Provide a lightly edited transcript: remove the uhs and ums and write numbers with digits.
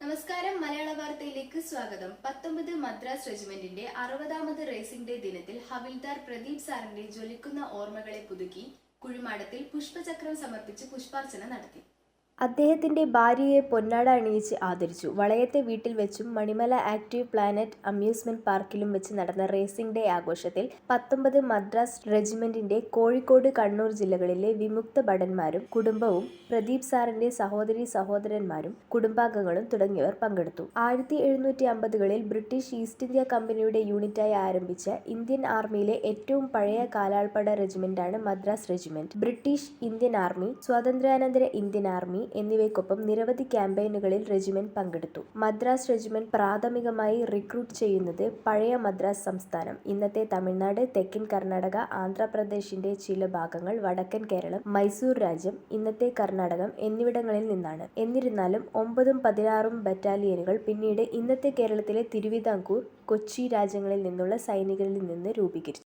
നമസ്കാരം. മലയാള വാർത്തയിലേക്ക് സ്വാഗതം. 19 മദ്രാസ് റെജിമെന്റിന്റെ 60ാമത് റേസിംഗ് ഡേ ദിനത്തിൽ ഹവിൽദാർ പ്രദീപ് സാറിന്റെ ജ്വലിക്കുന്ന ഓർമ്മകളെ പുതുക്കി കുഴിമാടത്തിൽ പുഷ്പചക്രം സമർപ്പിച്ച് പുഷ്പാർച്ചന നടത്തി. അദ്ദേഹത്തിന്റെ ഭാര്യയെ പൊന്നാട അണിയിച്ച് ആദരിച്ചു. വളയത്തെ വീട്ടിൽ വെച്ചും മണിമല ആക്റ്റീവ് പ്ലാനറ്റ് അമ്യൂസ്മെന്റ് പാർക്കിലും വെച്ച് നടന്ന റേസിംഗ് ഡേ ആഘോഷത്തിൽ 19 മദ്രാസ് റെജിമെന്റിന്റെ കോഴിക്കോട്, കണ്ണൂർ ജില്ലകളിലെ വിമുക്ത ഭടന്മാരും കുടുംബവും, പ്രദീപ് സാറിന്റെ സഹോദരീ സഹോദരന്മാരും കുടുംബാംഗങ്ങളും തുടങ്ങിയവർ പങ്കെടുത്തു. 1750കളിൽ ബ്രിട്ടീഷ് ഈസ്റ്റ് ഇന്ത്യ കമ്പനിയുടെ യൂണിറ്റായി ആരംഭിച്ച ഇന്ത്യൻ ആർമിയിലെ ഏറ്റവും പഴയ കാലാൾപ്പട റെജിമെന്റാണ് Madras regiment. British Indian army, സ്വാതന്ത്ര്യാനന്തര ഇന്ത്യൻ ആർമി എന്നിവയ്ക്കൊപ്പം നിരവധി ക്യാമ്പയിനുകളിൽ റെജിമെന്റ് പങ്കെടുത്തു. മദ്രാസ് റെജിമെന്റ് പ്രാഥമികമായി റിക്രൂട്ട് ചെയ്യുന്നത് പഴയ മദ്രാസ് സംസ്ഥാനം, ഇന്നത്തെ തമിഴ്നാട്, തെക്കൻ കർണാടക, ആന്ധ്രാപ്രദേശിന്റെ ചില ഭാഗങ്ങൾ, വടക്കൻ കേരളം, മൈസൂർ രാജ്യം, ഇന്നത്തെ കർണാടകം എന്നിവിടങ്ങളിൽ നിന്നാണ്. എന്നിരുന്നാലും 9ഉം 16ഉം ബറ്റാലിയനുകൾ പിന്നീട് ഇന്നത്തെ കേരളത്തിലെ തിരുവിതാംകൂർ, കൊച്ചി രാജ്യങ്ങളിൽ നിന്നുള്ള സൈനികരിൽ നിന്ന് രൂപീകരിച്ചു.